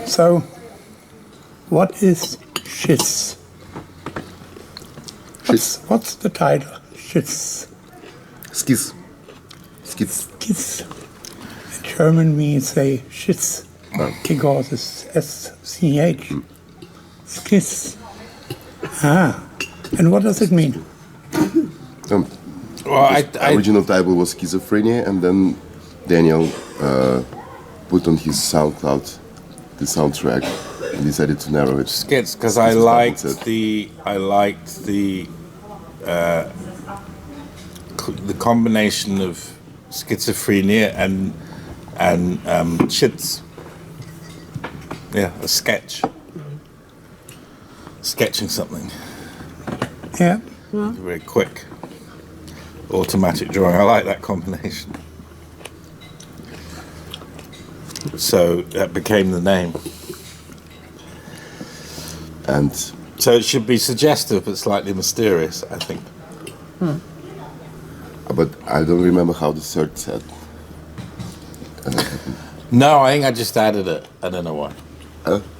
So, what is SCHIZZZ? What's the title? SCHIZZZ. SCHIZZZ. SCHIZZZ. SCHIZZZ. In German we say SCHIZZZ because it's SCH. SCHIZZZ. Ah, and what does it mean? Well, the original title was Schizophrenia, and then Daniel put on his SoundCloud the soundtrack and decided to narrow it. Skits, because I liked the combination of schizophrenia and SCHIZZZ. Yeah, a sketch. Sketching something. Yeah. Very quick. Automatic drawing. I like that combination. So that became the name. And so it should be suggestive but slightly mysterious, I think. But I don't remember how the third said. No, I think I just added it. I don't know why.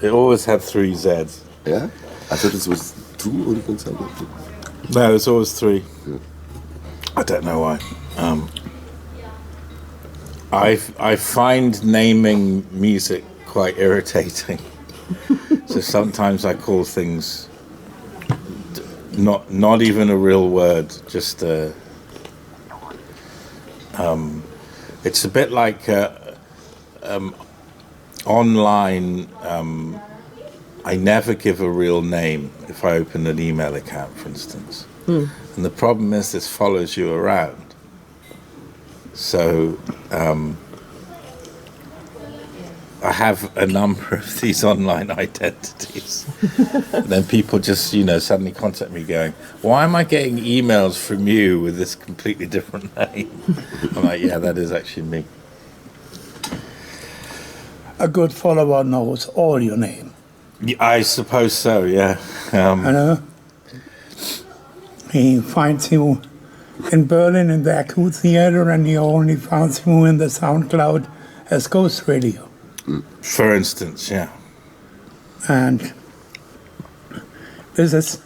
It always had 3 Z's. Yeah? I thought it was 2 or something. No, it's always 3. Yeah. I don't know why. I find naming music quite irritating. So sometimes I call things not even a real word, just it's a bit like online. I never give a real name if I open an email account, for instance. And the problem is this follows you around. So I have a number of these online identities. And then people just, suddenly contact me going, why am I getting emails from you with this completely different name? I'm like, yeah, that is actually me. A good follower knows all your name. I suppose so, yeah. He finds you in Berlin in the Acud Theater, and he only finds you in the SoundCloud as Ghost Radio. For instance, yeah. And this is...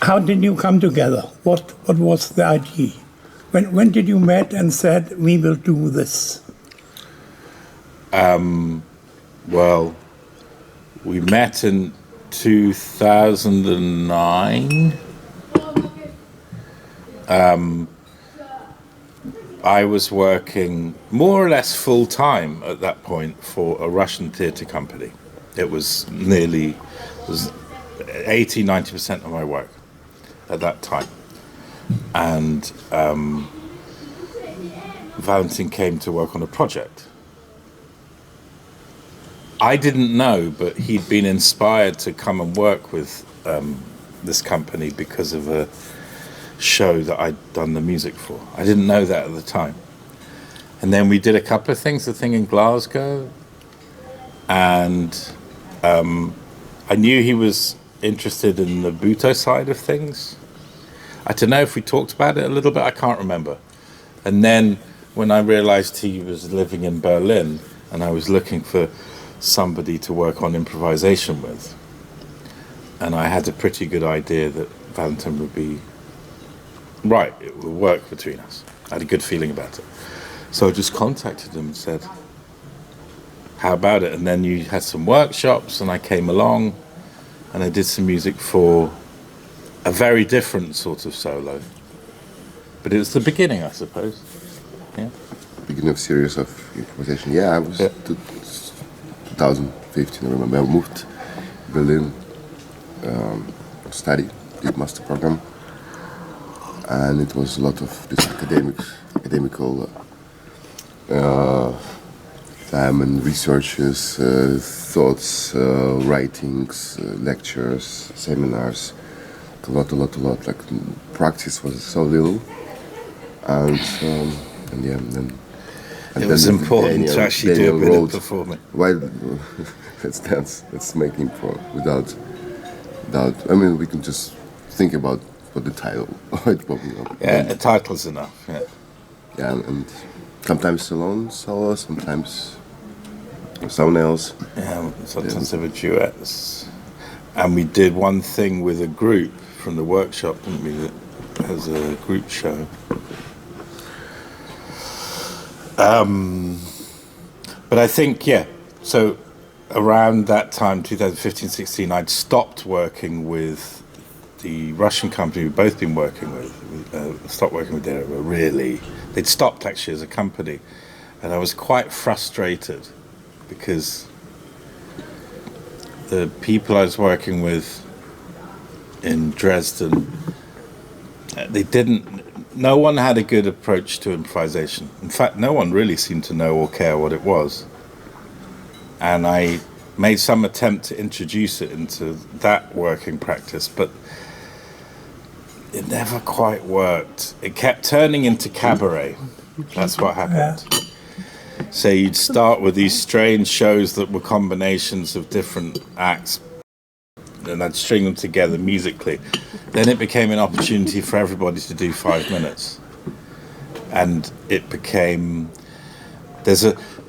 How did you come together? What was the idea? When did you meet and said, we will do this? Well, we met in 2009. I was working more or less full-time at that point for a Russian theatre company. It was 80-90% of my work at that time. And Valentin came to work on a project. I didn't know, but he'd been inspired to come and work with this company because of a show that I'd done the music for. I didn't know that at the time. And then we did a couple of things, the thing in Glasgow, and I knew he was interested in the Butoh side of things. I don't know if we talked about it a little bit, I can't remember. And then when I realized he was living in Berlin and I was looking for somebody to work on improvisation with, and I had a pretty good idea that Valentin would be right, it would work between us. I had a good feeling about it. So I just contacted him and said, how about it? And then you had some workshops and I came along and I did some music for a very different sort of solo. But it was the beginning, I suppose. Yeah. Beginning of series of improvisation. Yeah, I was 2015, I remember. I moved to Berlin, studied, did master program. And it was a lot of this academical time and researches, thoughts, writings, lectures, seminars, a lot. Like practice was so little. and yeah, and then. It was important to actually do a bit of performing. Why? Let's dance. Let's make improv without. I mean, we can just think about what the title. Yeah, a title's enough. Yeah. Yeah, and sometimes alone solo, sometimes someone else. Yeah, sometimes there were duets, and we did one thing with a group from the workshop, didn't we? As a group show. But I think, yeah, so around that time, 2015-16, I'd stopped working with the Russian company we've both been working with. Stopped working with them, really. They'd stopped actually as a company. And I was quite frustrated because the people I was working with in Dresden, no one had a good approach to improvisation. In fact, no one really seemed to know or care what it was. And I made some attempt to introduce it into that working practice, but it never quite worked. It kept turning into cabaret. That's what happened. Yeah. So you'd start with these strange shows that were combinations of different acts, and I'd string them together musically. Then it became an opportunity for everybody to do 5 minutes. And it became...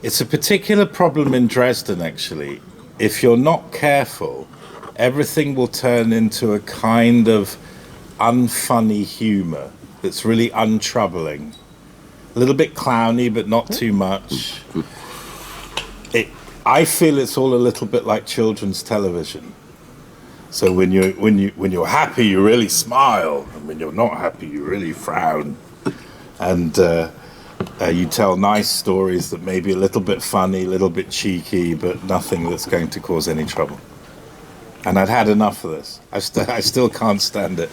It's a particular problem in Dresden, actually. If you're not careful, everything will turn into a kind of unfunny humour that's really untroubling. A little bit clowny, but not too much. I feel it's all a little bit like children's television. So when you're happy, you really smile, and when you're not happy, you really frown, and you tell nice stories that may be a little bit funny, a little bit cheeky, but nothing that's going to cause any trouble. And I'd had enough of this. I still can't stand it,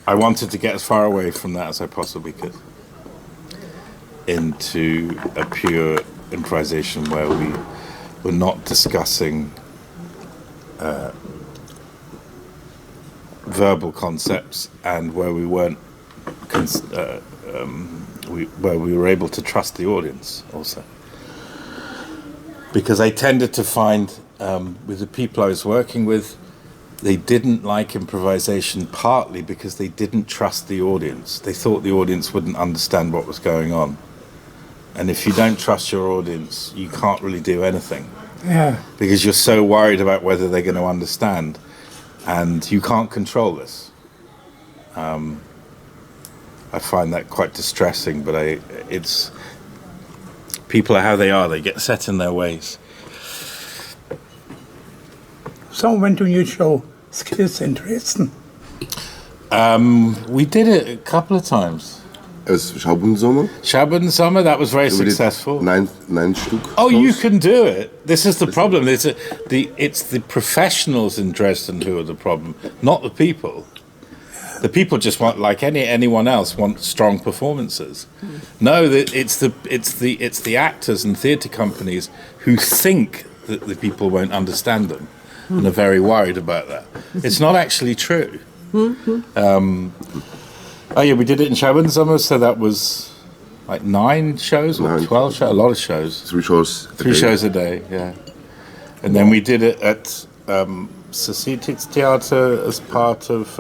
I wanted to get as far away from that as I possibly could into a pure improvisation where we're not discussing verbal concepts, and where we weren't where we were able to trust the audience also. Because I tended to find with the people I was working with, they didn't like improvisation partly because they didn't trust the audience. They thought the audience wouldn't understand what was going on. And if you don't trust your audience, you can't really do anything. Yeah. Because you're so worried about whether they're going to understand, and you can't control this. I find that quite distressing, but it's people are how they are. They get set in their ways. So when do you show SCHIZZZ in Dresden? We did it a couple of times. As Schaubensommer? Schaubensommer, that was very successful. Nine Stück. Oh, you can do it. This is the problem. It's the professionals in Dresden who are the problem, not the people. The people just want, like anyone else, want strong performances. No, it's the actors and theatre companies who think that the people won't understand them and are very worried about that. It's not actually true. Oh yeah, we did it in Schaubensommer, so that was like 9 shows or 12 shows, a lot of shows. 3 shows. 3 shows a day, yeah. And then we did it at SCHIZZZ Theater as part of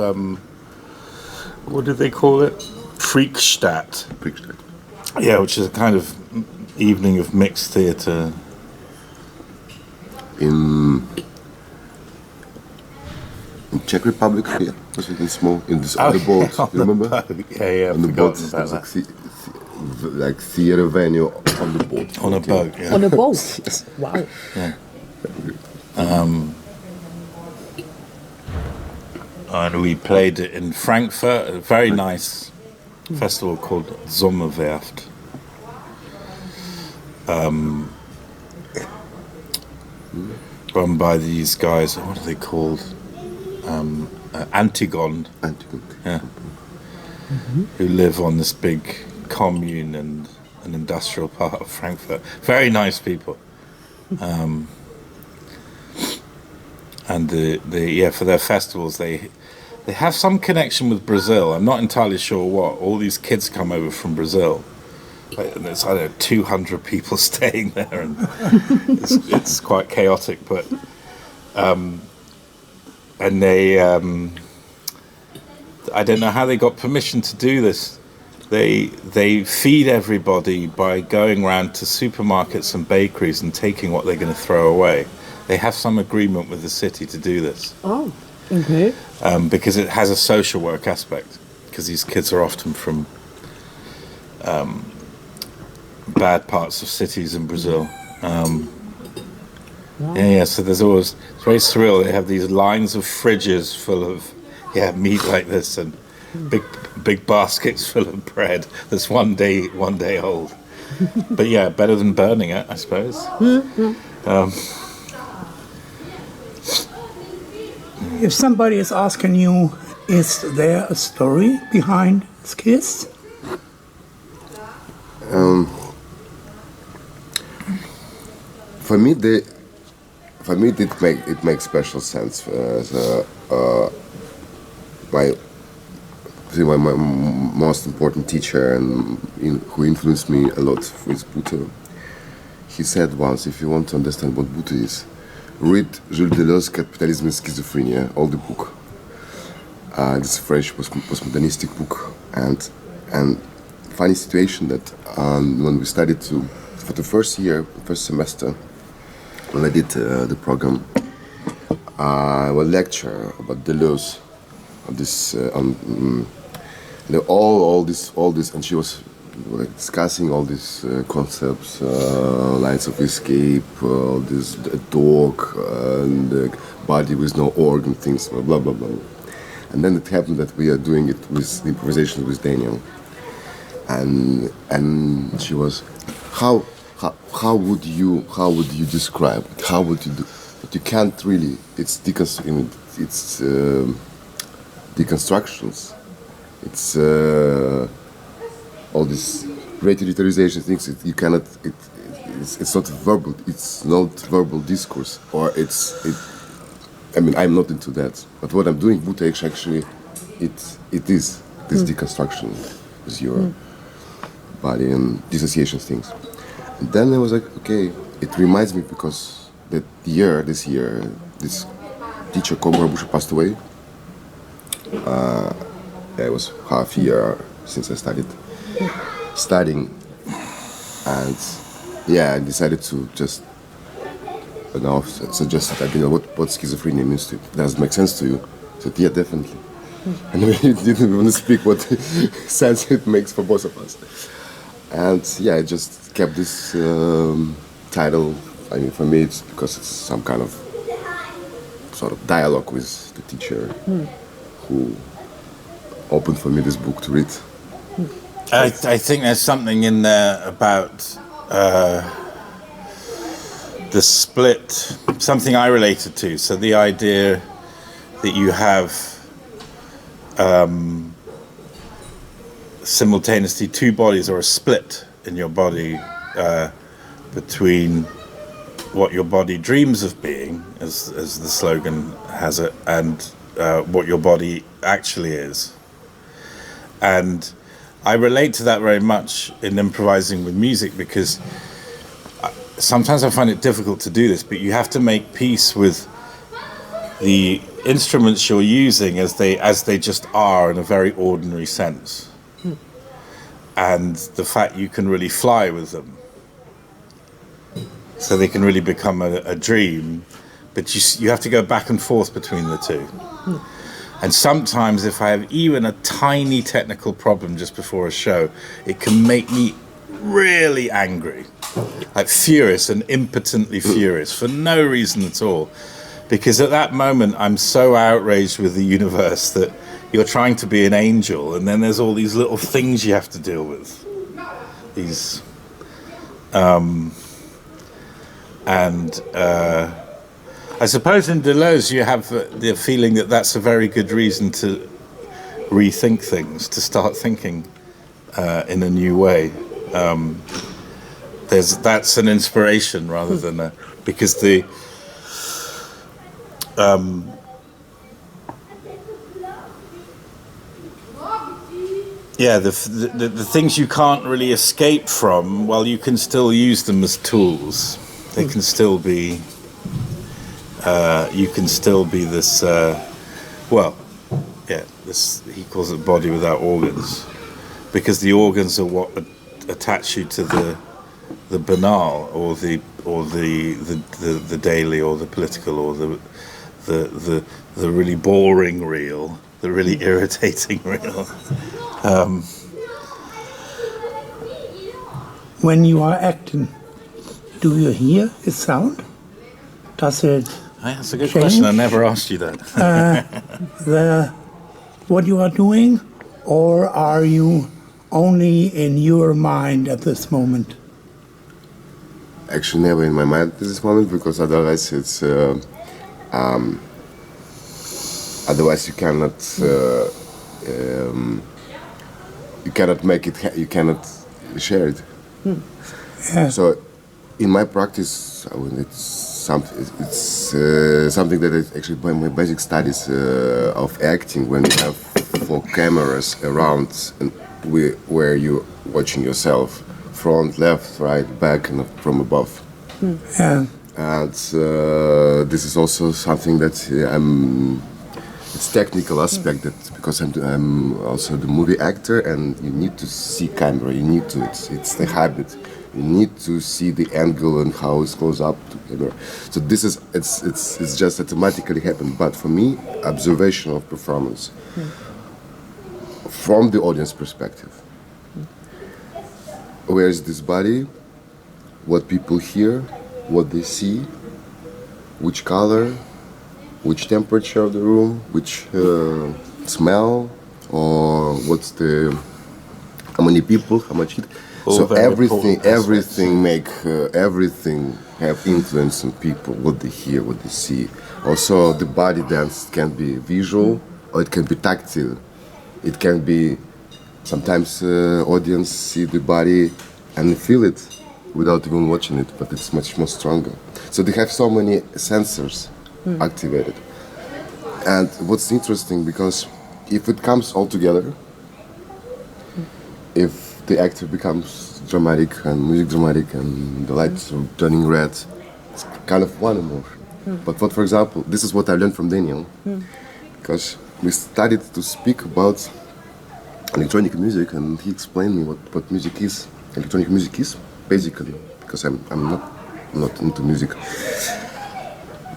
what did they call it? Freakstadt. Yeah, which is a kind of evening of mixed theatre. In Czech Republic, yeah, was it in small, in this other boat, you remember? Yeah, on the boat, there's like theater venue on the boat. On a boat, yeah. On a boat? Yes. Wow. Yeah. And we played it in Frankfurt, a very nice festival called Sommerwerft. Run by these guys, what are they called? Antigone. Yeah. Who live on this big commune and an industrial part of Frankfurt. Very nice people. And for their festivals they They have some connection with Brazil. I'm not entirely sure what. All these kids come over from Brazil. And there's, I don't know, 200 people staying there, and it's quite chaotic. But and they, I don't know how they got permission to do this. They feed everybody by going around to supermarkets and bakeries and taking what they're going to throw away. They have some agreement with the city to do this. Oh, okay. Because it has a social work aspect. Because these kids are often from bad parts of cities in Brazil. Yeah. So there's always, it's very surreal. They have these lines of fridges full of meat like this, and big baskets full of bread that's one day old. But yeah, better than burning it, I suppose. If somebody is asking you, is there a story behind SCHIZZZ? For me, it makes special sense. My most important teacher and who influenced me a lot was Butoh. He said once, if you want to understand what Butoh is, read Gilles Deleuze's Capitalism and Schizophrenia, all the book. This French postmodernistic book, and funny situation that when we studied for the first semester, when I did the program, I will lecture about Deleuze on this all this, and she was discussing all these concepts, lines of escape, this dog and the body with no organ, things, blah blah blah. And then it happened that we are doing it with the improvisation with Daniel, and she was, how would you describe it? How would you do? But you can't really. It's deconstructions. It's all these great utilization things. You cannot. It's not verbal. It's not verbal discourse, or I mean, I'm not into that. But what I'm doing, Butoh, actually, it is this deconstruction with your body and dissociation things. And then I was like, okay, it reminds me because this year, this teacher, Cobra Busha, passed away. It was half a year since I started studying. And yeah, I decided to just suggested that, what schizophrenia means to you. Does it make sense to you? I said, yeah, definitely. And we didn't even speak what sense it makes for both of us. And yeah, I just kept this title. I mean, for me, it's because it's some kind of sort of dialogue with the teacher who opened for me this book to read. I think there's something in there about the split, something I related to. So the idea that you have simultaneously two bodies, or a split in your body between what your body dreams of being, as the slogan has it, and what your body actually is. And I relate to that very much in improvising with music, because sometimes I find it difficult to do this, but you have to make peace with the instruments you're using as they just are in a very ordinary sense, and the fact you can really fly with them, so they can really become a dream, but you have to go back and forth between the two. And sometimes if I have even a tiny technical problem just before a show, it can make me really angry, like furious and impotently furious for no reason at all, because at that moment I'm so outraged with the universe that you're trying to be an angel, and then there's all these little things you have to deal with, these I suppose in Deleuze you have the feeling that that's a very good reason to rethink things, to start thinking in a new way. That's an inspiration rather than because Yeah, the things you can't really escape from, well, you can still use them as tools. They can still be, you can still be this, this, he calls it body without organs, because the organs are what attach you to the banal, or the daily, or the political, or the really boring real, the really irritating real. When you are acting, do you hear a sound? Does it That's a good change question. I never asked you that. what you are doing, or are you only in your mind at this moment? Actually, never in my mind at this moment, because otherwise it's otherwise you cannot make it. You cannot share it. Yeah. So, in my practice, it's something that is actually by my basic studies of acting. When you have 4 cameras around, and where you're watching yourself, front, left, right, back, and from above. Yeah. And this is also something that it's technical aspect, that because I'm also the movie actor, and you need to see camera. You need to. It's the habit. You need to see the angle and how it goes up to camera. So this is it's just automatically happened. But for me, observation of performance from the audience perspective. Where is this body? What people hear? What they see? Which color? Which temperature of the room? Which smell? Or what's how many people? How much heat? So everything have influence on people. What they hear, what they see. Also, the body dance can be visual, or it can be tactile. It can be sometimes audience see the body and feel it without even watching it, but it's much more stronger. So they have so many sensors activated. And what's interesting, because if it comes all together, if the actor becomes dramatic and music dramatic and the lights are turning red, it's kind of one emotion. But for example, this is what I learned from Daniel, because we started to speak about electronic music, and he explained me what music is. Electronic music is basically, because I'm not into music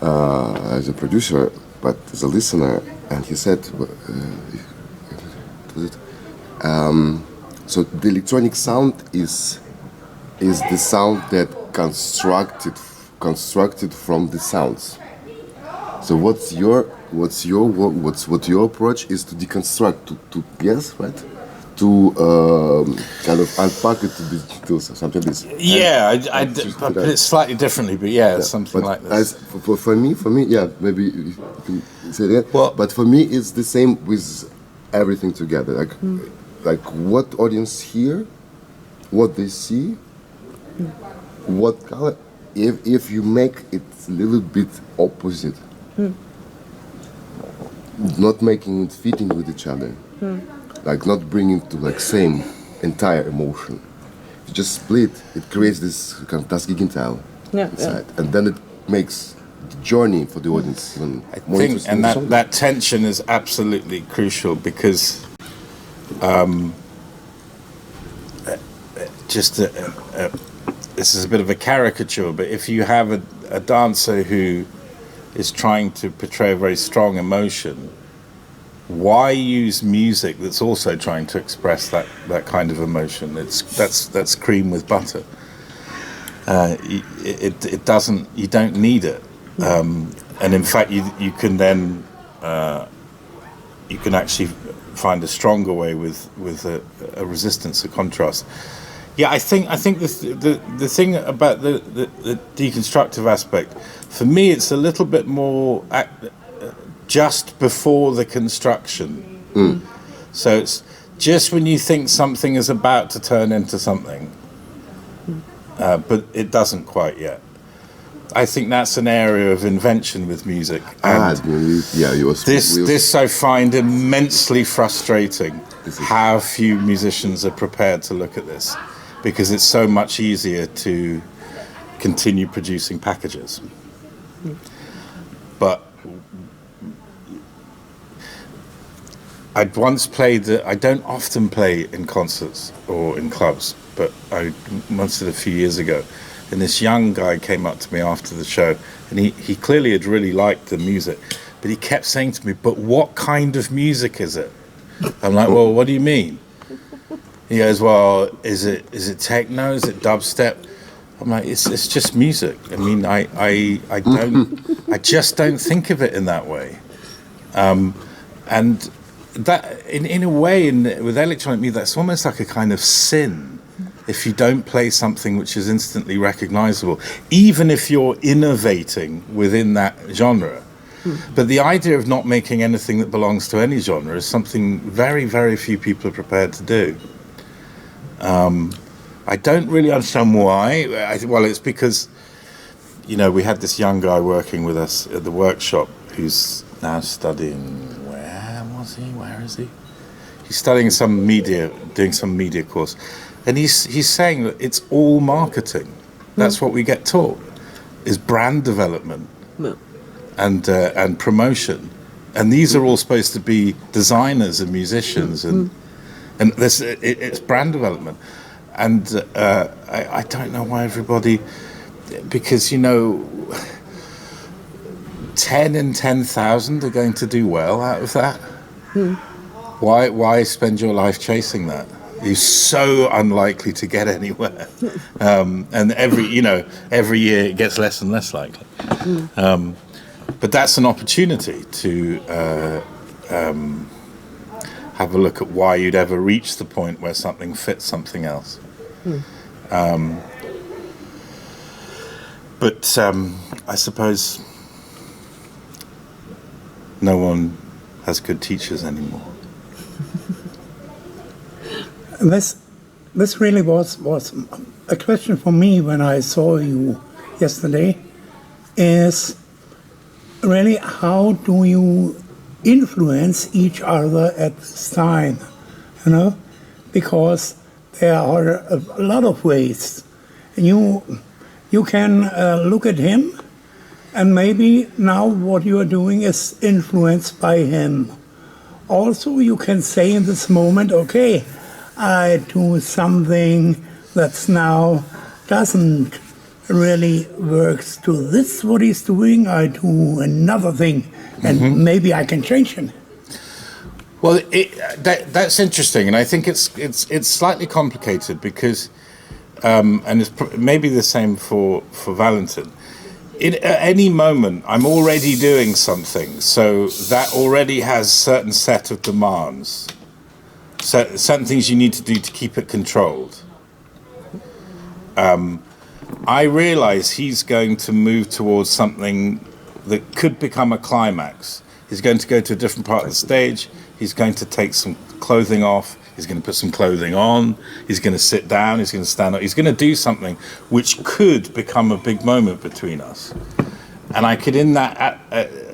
as a producer, but as a listener. And he said, so the electronic sound is the sound that constructed from the sounds. So what your approach is to deconstruct, to yes, right? To kind of unpack it to do something like this. Yeah, I put it slightly differently, but yeah, something like this. For me, yeah, maybe you can say that. Well, but for me, it's the same with everything together. Like what audience hear, what they see, what color. If you make it a little bit opposite, not making it fitting with each other. Like not bringing to like same entire emotion. You just split. It creates this kind of Das Gegenteil inside, and then it makes the journey for the audience even more interesting. And that tension is absolutely crucial, because this is a bit of a caricature, but if you have a dancer who is trying to portray a very strong emotion, why use music that's also trying to express that kind of emotion? That's cream with butter. It doesn't. You don't need it, and in fact, you can then you can actually find a stronger way with a resistance, a contrast. Yeah, I think the thing about the deconstructive aspect, for me, it's a little bit more just before the construction. So it's just when you think something is about to turn into something, but it doesn't quite yet. I think that's an area of invention with music. And this I find immensely frustrating. How few musicians are prepared to look at this, because it's so much easier to continue producing packages. But I'd once played. I don't often play in concerts or in clubs, but I once did a few years ago. And this young guy came up to me after the show, and he clearly had really liked the music, but he kept saying to me, "But what kind of music is it?" I'm like, "Well, what do you mean?" He goes, "Well, is it techno? Is it dubstep?" I'm like, "It's just music. I mean, I just don't think of it in that way." And that, in a way, with electronic music, that's almost like a kind of sin. If you don't play something which is instantly recognizable, even if you're innovating within that genre. But the idea of not making anything that belongs to any genre is something very, very few people are prepared to do. I don't really understand why. Well, it's because, we had this young guy working with us at the workshop who's now studying, where is he? He's studying doing some media course. And he's saying that it's all marketing. That's what we get taught, is brand development and promotion. And these are all supposed to be designers and musicians, and it's brand development. And I don't know why everybody, because 10 in 10,000 are going to do well out of that. Why spend your life chasing that? You're so unlikely to get anywhere, and every year it gets less and less likely. But that's an opportunity to have a look at why you'd ever reach the point where something fits something else. But I suppose no one has good teachers anymore. This really was a question for me when I saw you yesterday, is really how do you influence each other at this time, because there are a lot of ways. You can look at him, and maybe now what you are doing is influenced by him. Also, you can say in this moment, okay, I do something that's now doesn't really works to this what he's doing. I do another thing, and maybe I can change him. Well, that's interesting, and I think it's slightly complicated because, and it's maybe the same for Valentin. At any moment, I'm already doing something, so that already has certain set of demands. Certain things you need to do to keep it controlled. I realize he's going to move towards something that could become a climax. He's going to go to a different part of the stage. He's going to take some clothing off. He's going to put some clothing on. He's going to sit down. He's going to stand up. He's going to do something which could become a big moment between us. And I could, in that,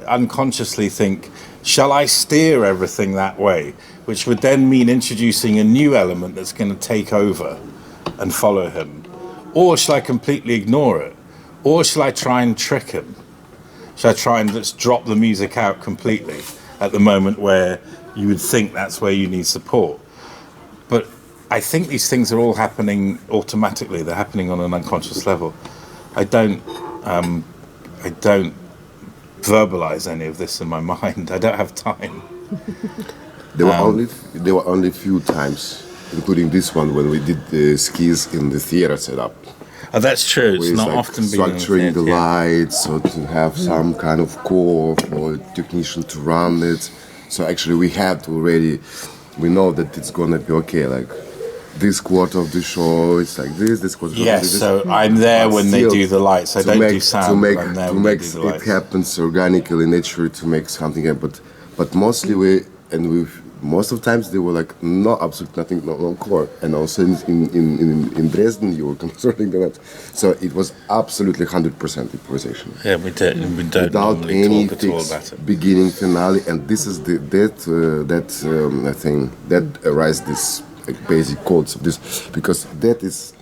unconsciously think, shall I steer everything that way? Which would then mean introducing a new element that's going to take over and follow him. Or shall I completely ignore it? Or shall I try and trick him? Shall I try and just drop the music out completely at the moment where you would think that's where you need support? But I think these things are all happening automatically. They're happening on an unconscious level. I don't verbalize any of this in my mind. I don't have time. There were only few times, including this one, when we did the SCHIZZZ in the theater setup. Oh, that's true. It's not often been structuring the lights, or to have some kind of core for a technician to run it. So actually, we know that it's gonna be okay. Like this quarter of the show, it's like this quarter. Yes, so I'm there when they do the lights. I don't do sound. To make it happen organically, naturally, to make something happen. But mostly we've most of the times they were like no, absolutely nothing, no core. And also in Dresden you were concerning that. So it was absolutely 100% improvisation. Yeah, we don't Without normally any talk at all fixed about it. beginning, finale, and this is I think that arise this like, basic codes of this, because that is.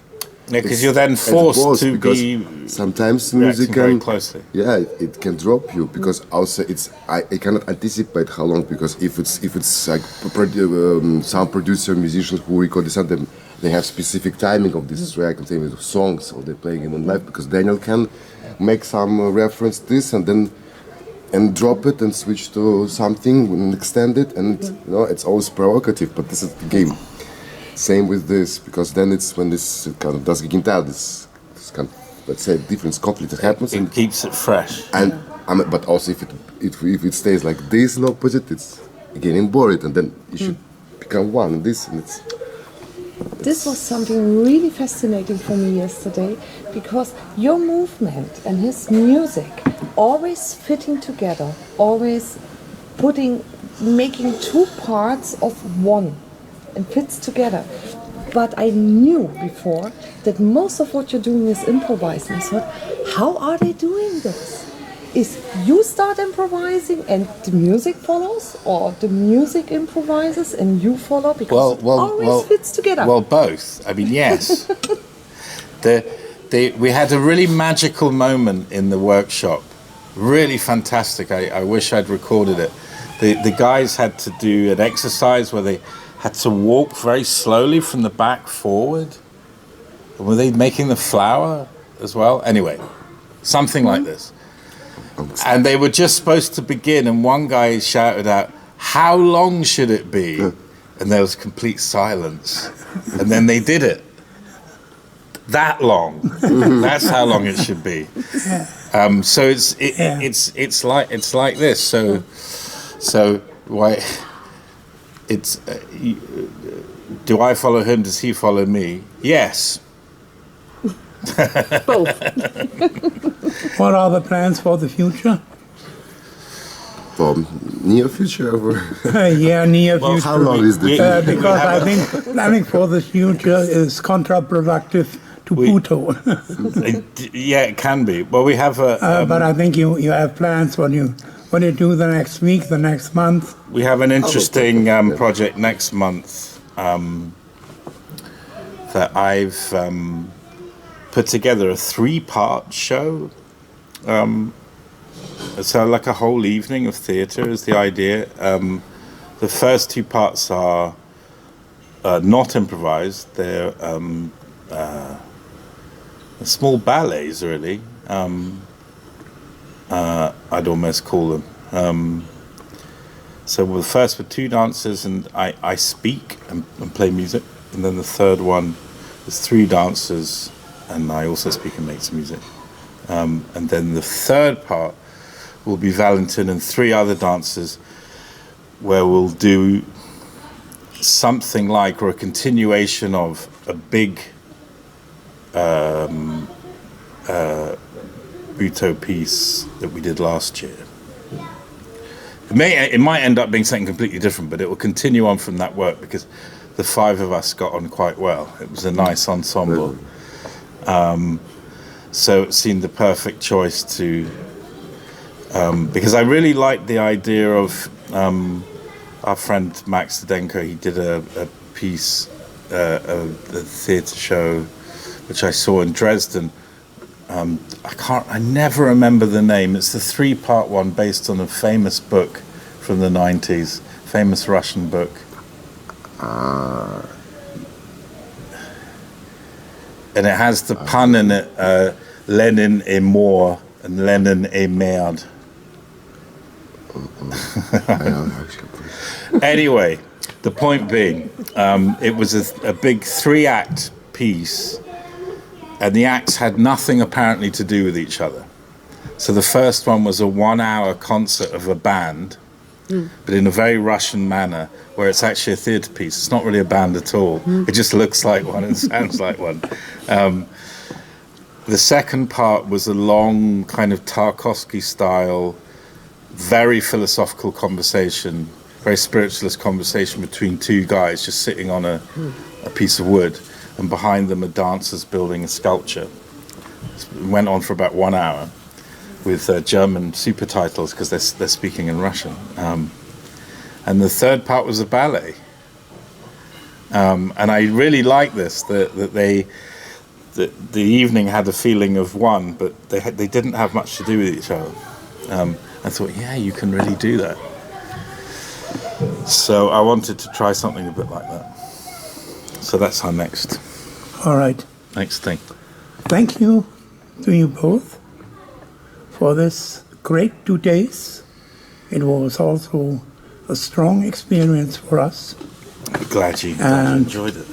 Yeah, because you're then forced to be sometimes music very can closely. Yeah, it can drop you because also I cannot anticipate how long, because if it's like sound producer musicians who record this and they have specific timing of this track and same with songs or they're playing it on live, because Daniel can make some reference to this and drop it and switch to something and extend it, and it's always provocative, but this is the game. Same with this, because then it's when this kind of das Gegenteil, this kind of, let's say, difference, conflict happens. It keeps it fresh. And but also if it stays like this in opposite, it's getting bored, and then it should become one. And this, and it's. This was something really fascinating for me yesterday, because your movement and his music always fitting together, always making two parts of one. And fits together. But I knew before that most of what you're doing is improvising. I thought, how are they doing this? Is you start improvising and the music follows, or the music improvises and you follow? Because it always fits together. Well, both. I mean, yes. We had a really magical moment in the workshop. Really fantastic. I wish I'd recorded it. The guys had to do an exercise where they had to walk very slowly from the back forward. Were they making the flower as well? Anyway, something like this. And they were just supposed to begin, and one guy shouted out, "How long should it be?" And there was complete silence. And then they did it. That long. That's how long it should be. So it's like this. So why? It's do I follow him? Does he follow me? Yes. Both. What are the plans for the future? For near future, or Near future. how long is the future? Because I think for the future is counterproductive to Butoh. Yeah, it can be. Well, we have a. But I think you have plans when you do the next week, the next month. We have an interesting project next month that I've put together a 3-part show. So like a whole evening of theatre is the idea. The first 2 parts are not improvised. They're small ballets, really. I'd almost call them. So the first were 2 dancers, and I speak and play music. And then the third one is 3 dancers, and I also speak and make some music. And then the third part will be Valentin and 3 other dancers, where we'll do something like, or a continuation of, a big Butoh piece that we did last year. It might end up being something completely different, but it will continue on from that work, because the 5 of us got on quite well. It was a nice ensemble. So it seemed the perfect choice to, because I really liked the idea of our friend Max Zdenko. He did a piece, a theatre show, which I saw in Dresden. I never remember the name. It's the 3-part one based on a famous book from the 90s, famous Russian book. And it has the pun in it, Lenin est mort and Lenin est merde. Anyway, the point being, it was a big 3-act piece, and the acts had nothing apparently to do with each other. So the first one was a 1-hour concert of a band, but in a very Russian manner, where it's actually a theatre piece. It's not really a band at all. It just looks like one and sounds like one. The second part was a long kind of Tarkovsky style, very philosophical conversation very spiritualist conversation between two guys just sitting on a piece of wood, and behind them are dancers building a sculpture. It went on for about 1 hour with German super titles because they're speaking in Russian. And the third part was a ballet. And I really like this, that the evening had a feeling of one, but they didn't have much to do with each other. I thought, yeah, you can really do that. So I wanted to try something a bit like that. So that's our next thing. Thank you to you both for this great 2 days. It was also a strong experience for us. I'm glad you enjoyed it.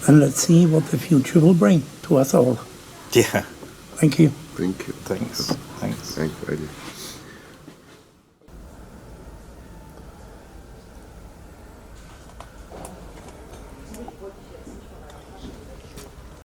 And let's see what the future will bring to us all. Yeah. Thank you. Thank you. Thanks. Thank you, Eddie.